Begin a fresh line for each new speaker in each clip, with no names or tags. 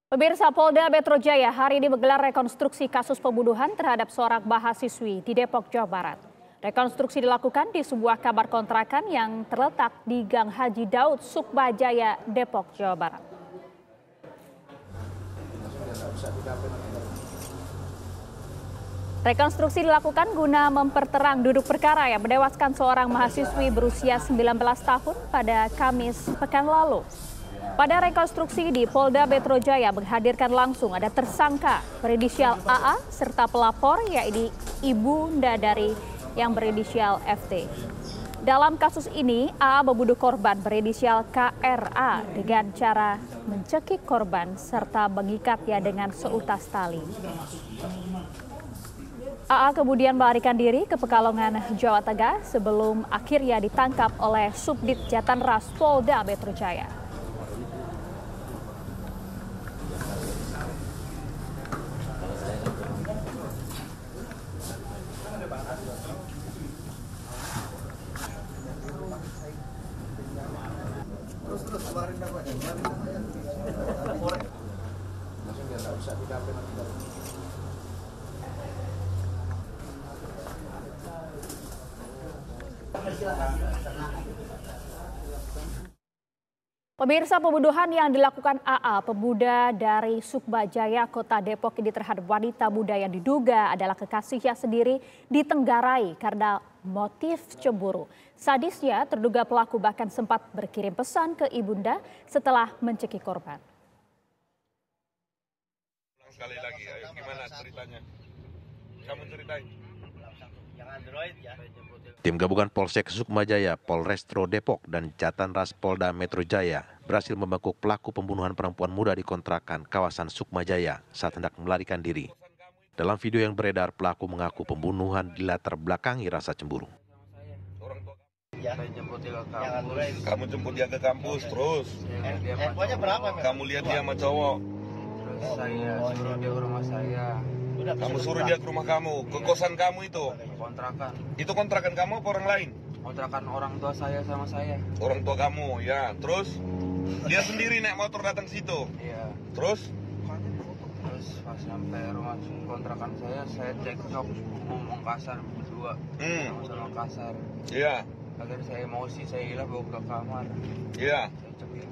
Pemirsa, Polda Metro Jaya hari ini menggelar rekonstruksi kasus pembunuhan terhadap seorang mahasiswi di Depok, Jawa Barat. Rekonstruksi dilakukan di sebuah kamar kontrakan yang terletak di Gang Haji Daud, Sukmajaya, Depok, Jawa Barat. Rekonstruksi dilakukan guna memperterang duduk perkara yang menewaskan seorang mahasiswi berusia 19 tahun pada Kamis pekan lalu. Pada rekonstruksi di Polda Metro Jaya menghadirkan langsung ada tersangka berinisial AA serta pelapor yaitu ibunda dari yang berinisial FT. Dalam kasus ini, AA membunuh korban berinisial KRA dengan cara mencekik korban serta mengikatnya dengan seutas tali. AA kemudian melarikan diri ke Pekalongan, Jawa Tengah sebelum akhirnya ditangkap oleh Subdit Jatanras Polda Metro Jaya. Pemirsa, pembunuhan yang dilakukan AA, pemuda dari Sukmajaya, Kota Depok ini terhadap wanita muda yang diduga adalah kekasihnya sendiri ditenggarai karena motif cemburu. Sadisnya, terduga pelaku bahkan sempat berkirim pesan ke ibunda setelah mencekik korban.
Sekali lagi, ayo gimana ceritanya? Kamu ceritain.
Tim gabungan Polsek Sukmajaya, Polrestro Depok, dan Jatanras Polda Metro Jaya berhasil membekuk pelaku pembunuhan perempuan muda di kontrakan kawasan Sukmajaya saat hendak melarikan diri. Dalam video yang beredar, pelaku mengaku pembunuhan dilatar belakangi rasa cemburu.
Kamu jemput dia ke kampus, terus kamu lihat dia sama cowok.
Saya suruh dia ke rumah saya.
Kamu suruh dia ke rumah kamu, ke kosan kamu itu.
Kontrakan.
Itu kontrakan kamu apa orang lain?
Kontrakan orang tua saya sama saya.
Orang tua kamu, ya. Terus dia sendiri naik motor datang situ.
Iya.
Terus
Pas sampai rumah kontrakan saya cekcok, ngomong kasar berdua. Sama kasar.
Iya.
Agar saya emosi, saya hilang bawa ke kamar.
Iya.
Saya cekik.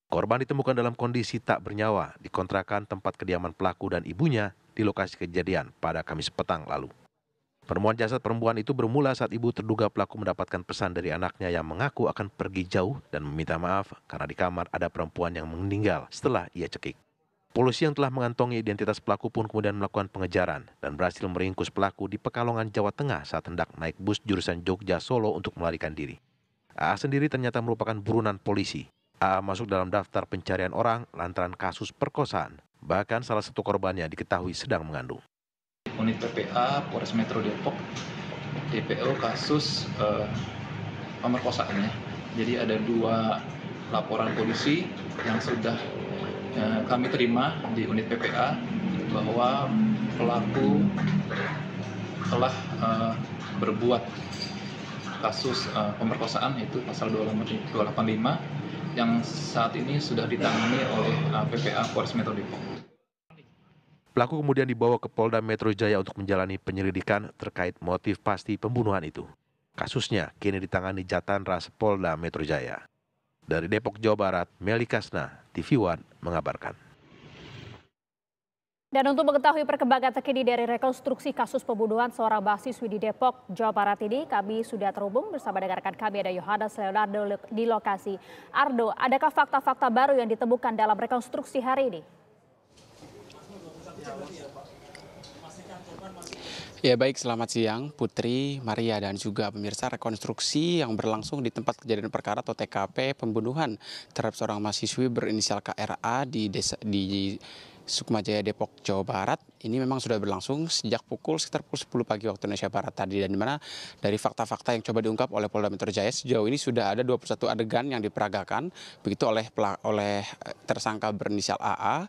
Korban ditemukan dalam kondisi tak bernyawa di kontrakan tempat kediaman pelaku dan ibunya di lokasi kejadian pada Kamis petang lalu. Penemuan jasad perempuan itu bermula saat ibu terduga pelaku mendapatkan pesan dari anaknya yang mengaku akan pergi jauh dan meminta maaf karena di kamar ada perempuan yang meninggal setelah ia cekik. Polisi yang telah mengantongi identitas pelaku pun kemudian melakukan pengejaran dan berhasil meringkus pelaku di Pekalongan, Jawa Tengah saat hendak naik bus jurusan Jogja Solo untuk melarikan diri. AA sendiri ternyata merupakan buronan polisi. AA masuk dalam daftar pencarian orang lantaran kasus perkosaan. Bahkan salah satu korbannya diketahui sedang mengandung.
Unit PPA Polres Metro Depok, DPO kasus pemerkosaannya. Jadi ada 2 laporan polisi yang sudah kami terima di unit PPA bahwa pelaku telah berbuat kasus pemerkosaan, yaitu pasal 285 yang saat ini sudah ditangani oleh PPA Polres Metro Depok.
Pelaku kemudian dibawa ke Polda Metro Jaya untuk menjalani penyelidikan terkait motif pasti pembunuhan itu. Kasusnya kini ditangani Jatanras Polda Metro Jaya. Dari Depok, Jawa Barat, Meli Kasna, TV One mengabarkan.
Dan untuk mengetahui perkembangan terkini dari rekonstruksi kasus pembunuhan seorang mahasiswi di Depok, Jawa Barat ini, kami sudah terhubung bersama dengan rekan kami ada Yohanes Leonardo di lokasi. Ardo, adakah fakta-fakta baru yang ditemukan dalam rekonstruksi hari ini?
Ya baik, selamat siang Putri, Maria dan juga pemirsa. Rekonstruksi yang berlangsung di tempat kejadian perkara atau TKP pembunuhan terhadap seorang mahasiswi berinisial KRA di Sukmajaya, Depok, Jawa Barat. Ini memang sudah berlangsung sejak sekitar pukul 10 pagi waktu Indonesia Barat tadi. Dan dimana dari fakta-fakta yang coba diungkap oleh Polda Metro Jaya, sejauh ini sudah ada 21 adegan yang diperagakan begitu oleh tersangka berinisial AA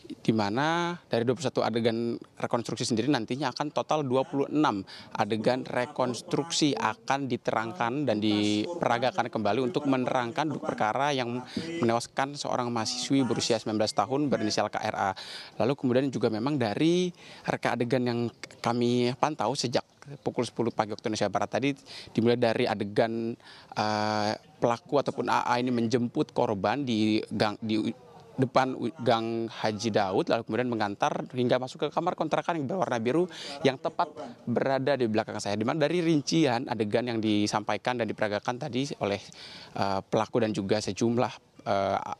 di mana dari 21 adegan rekonstruksi sendiri nantinya akan total 26 adegan rekonstruksi akan diterangkan dan diperagakan kembali untuk menerangkan duduk perkara yang menewaskan seorang mahasiswi berusia 19 tahun berinisial KRA. Lalu kemudian juga memang dari reka adegan yang kami pantau sejak pukul 10 pagi waktu Indonesia Barat tadi, dimulai dari adegan pelaku ataupun AA ini menjemput korban di depan Gang Haji Daud, lalu kemudian mengantar hingga masuk ke kamar kontrakan yang berwarna biru yang tepat berada di belakang saya. Di mana dari rincian adegan yang disampaikan dan diperagakan tadi oleh pelaku dan juga sejumlah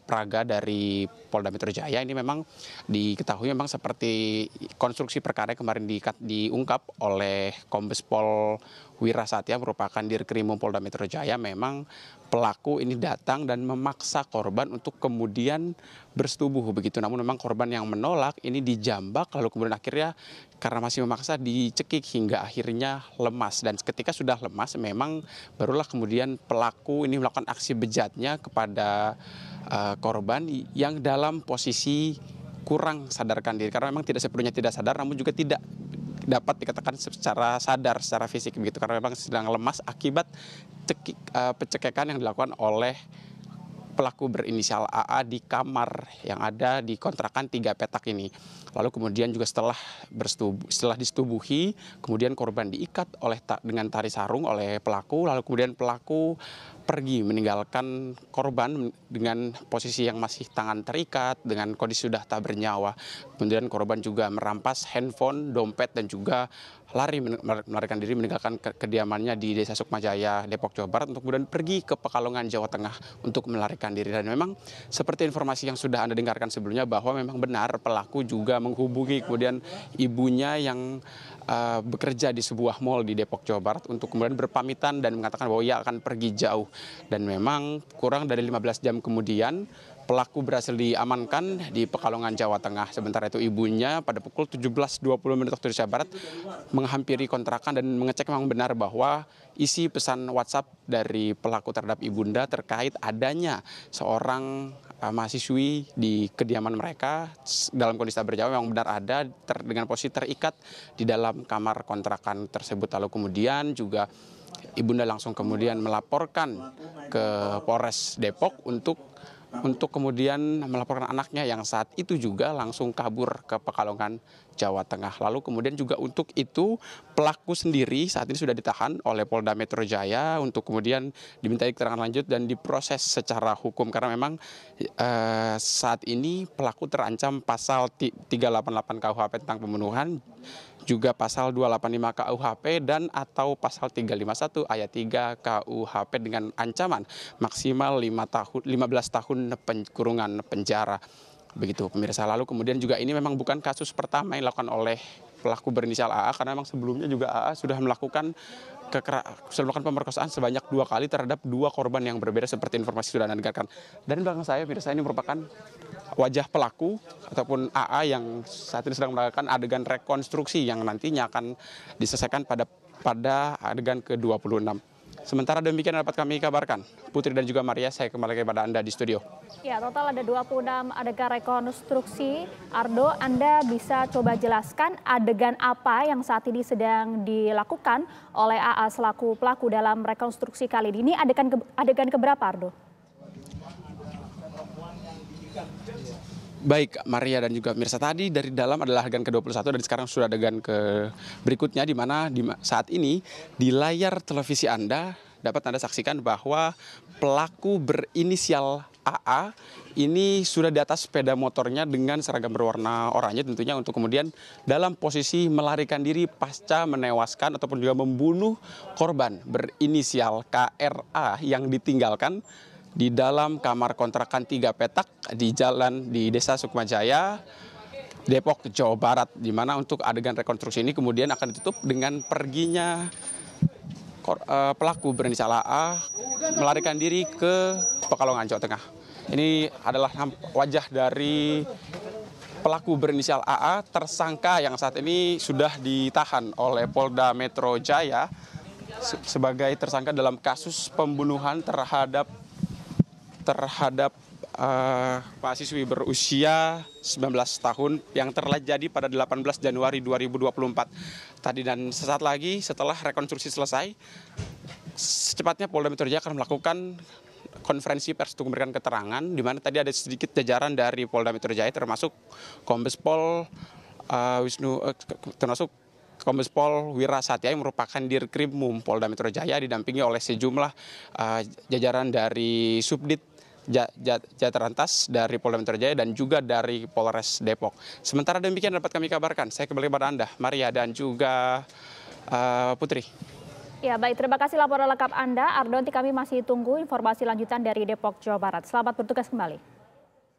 peraga dari Polda Metro Jaya, ini memang diketahui memang seperti konstruksi perkara yang kemarin diungkap oleh Kombes Pol Wira Satya merupakan Dirkrim Polda Metro Jaya. Memang pelaku ini datang dan memaksa korban untuk kemudian bersetubuh begitu. Namun memang korban yang menolak ini dijambak, lalu kemudian akhirnya karena masih memaksa dicekik hingga akhirnya lemas. Dan ketika sudah lemas memang barulah kemudian pelaku ini melakukan aksi bejatnya kepada korban yang dalam posisi kurang sadarkan diri. Karena memang tidak sepenuhnya tidak sadar, namun juga tidak dapat dikatakan secara sadar, secara fisik begitu, karena memang sedang lemas akibat pencekekan yang dilakukan oleh pelaku berinisial AA di kamar yang ada di kontrakan 3 petak ini. Lalu kemudian juga setelah disetubuhi, kemudian korban diikat dengan tali sarung oleh pelaku, lalu kemudian pelaku pergi meninggalkan korban dengan posisi yang masih tangan terikat, dengan kondisi sudah tak bernyawa. Kemudian korban juga merampas handphone, dompet, dan juga lari melarikan diri meninggalkan kediamannya di Desa Sukmajaya, Depok, Jawa Barat, untuk kemudian pergi ke Pekalongan, Jawa Tengah untuk melarikan diri. Dan memang seperti informasi yang sudah Anda dengarkan sebelumnya bahwa memang benar pelaku juga menghubungi kemudian ibunya yang bekerja di sebuah mal di Depok, Jawa Barat untuk kemudian berpamitan dan mengatakan bahwa ia akan pergi jauh. Dan memang kurang dari 15 jam kemudian pelaku berhasil diamankan di Pekalongan, Jawa Tengah. Sementara itu ibunya pada pukul 17.20 waktu Indonesia Barat menghampiri kontrakan dan mengecek memang benar bahwa isi pesan WhatsApp dari pelaku terhadap ibunda terkait adanya seorang mahasiswi di kediaman mereka dalam kondisi tak bernyawa memang benar ada dengan posisi terikat di dalam kamar kontrakan tersebut. Lalu kemudian juga ibunda langsung kemudian melaporkan ke Polres Depok untuk kemudian melaporkan anaknya yang saat itu juga langsung kabur ke Pekalongan, Jawa Tengah. Lalu kemudian juga untuk itu pelaku sendiri saat ini sudah ditahan oleh Polda Metro Jaya untuk kemudian dimintai keterangan lanjut dan diproses secara hukum. Karena memang saat ini pelaku terancam pasal 388 KUHP tentang pembunuhan, juga pasal 285 KUHP dan atau pasal 351 ayat 3 KUHP dengan ancaman maksimal 15 tahun kurungan penjara. Begitu pemirsa. Lalu kemudian juga ini memang bukan kasus pertama yang dilakukan oleh pelaku berinisial AA, karena memang sebelumnya juga AA sudah melakukan pemerkosaan sebanyak 2 kali terhadap 2 korban yang berbeda seperti informasi sudah Anda dengarkan. Dan di belakang saya pemirsa ini merupakan wajah pelaku ataupun AA yang saat ini sedang melakukan adegan rekonstruksi yang nantinya akan diselesaikan pada adegan ke-26. Sementara demikian dapat kami kabarkan. Putri dan juga Maria, saya kembali kepada Anda di studio.
Ya, total ada 26 adegan rekonstruksi. Ardo, Anda bisa coba jelaskan adegan apa yang saat ini sedang dilakukan oleh AA selaku pelaku dalam rekonstruksi kali ini. Ini adegan keberapa, Ardo?
Baik, Maria dan juga Mirsa, tadi dari dalam adalah adegan ke-21 dan sekarang sudah adegan ke berikutnya di mana saat ini di layar televisi Anda dapat Anda saksikan bahwa pelaku berinisial AA ini sudah di atas sepeda motornya dengan seragam berwarna oranye tentunya untuk kemudian dalam posisi melarikan diri pasca menewaskan ataupun juga membunuh korban berinisial KRA yang ditinggalkan di dalam kamar kontrakan 3 petak di Desa Sukmajaya, Depok, Jawa Barat, di mana untuk adegan rekonstruksi ini kemudian akan ditutup dengan perginya pelaku berinisial AA melarikan diri ke Pekalongan, Jawa Tengah. Ini adalah wajah dari pelaku berinisial AA, tersangka yang saat ini sudah ditahan oleh Polda Metro Jaya sebagai tersangka dalam kasus pembunuhan terhadap mahasiswi berusia 19 tahun yang terjadi pada 18 Januari 2024 tadi. Dan sesaat lagi setelah rekonstruksi selesai, secepatnya Polda Metro Jaya akan melakukan konferensi pers untuk memberikan keterangan, di mana tadi ada sedikit jajaran dari Polda Metro Jaya termasuk Kombes Pol Kombes Pol Wira Satya yang merupakan Dirkrimum Polda Metro Jaya, didampingi oleh sejumlah jajaran dari Subdit Jatarantas dari Polda Metro Jaya dan juga dari Polres Depok. Sementara demikian dapat kami kabarkan. Saya kembali kepada Anda, Maria dan juga Putri.
Ya baik, terima kasih laporan lengkap Anda. Ardo, nanti kami masih tunggu informasi lanjutan dari Depok, Jawa Barat. Selamat bertugas kembali.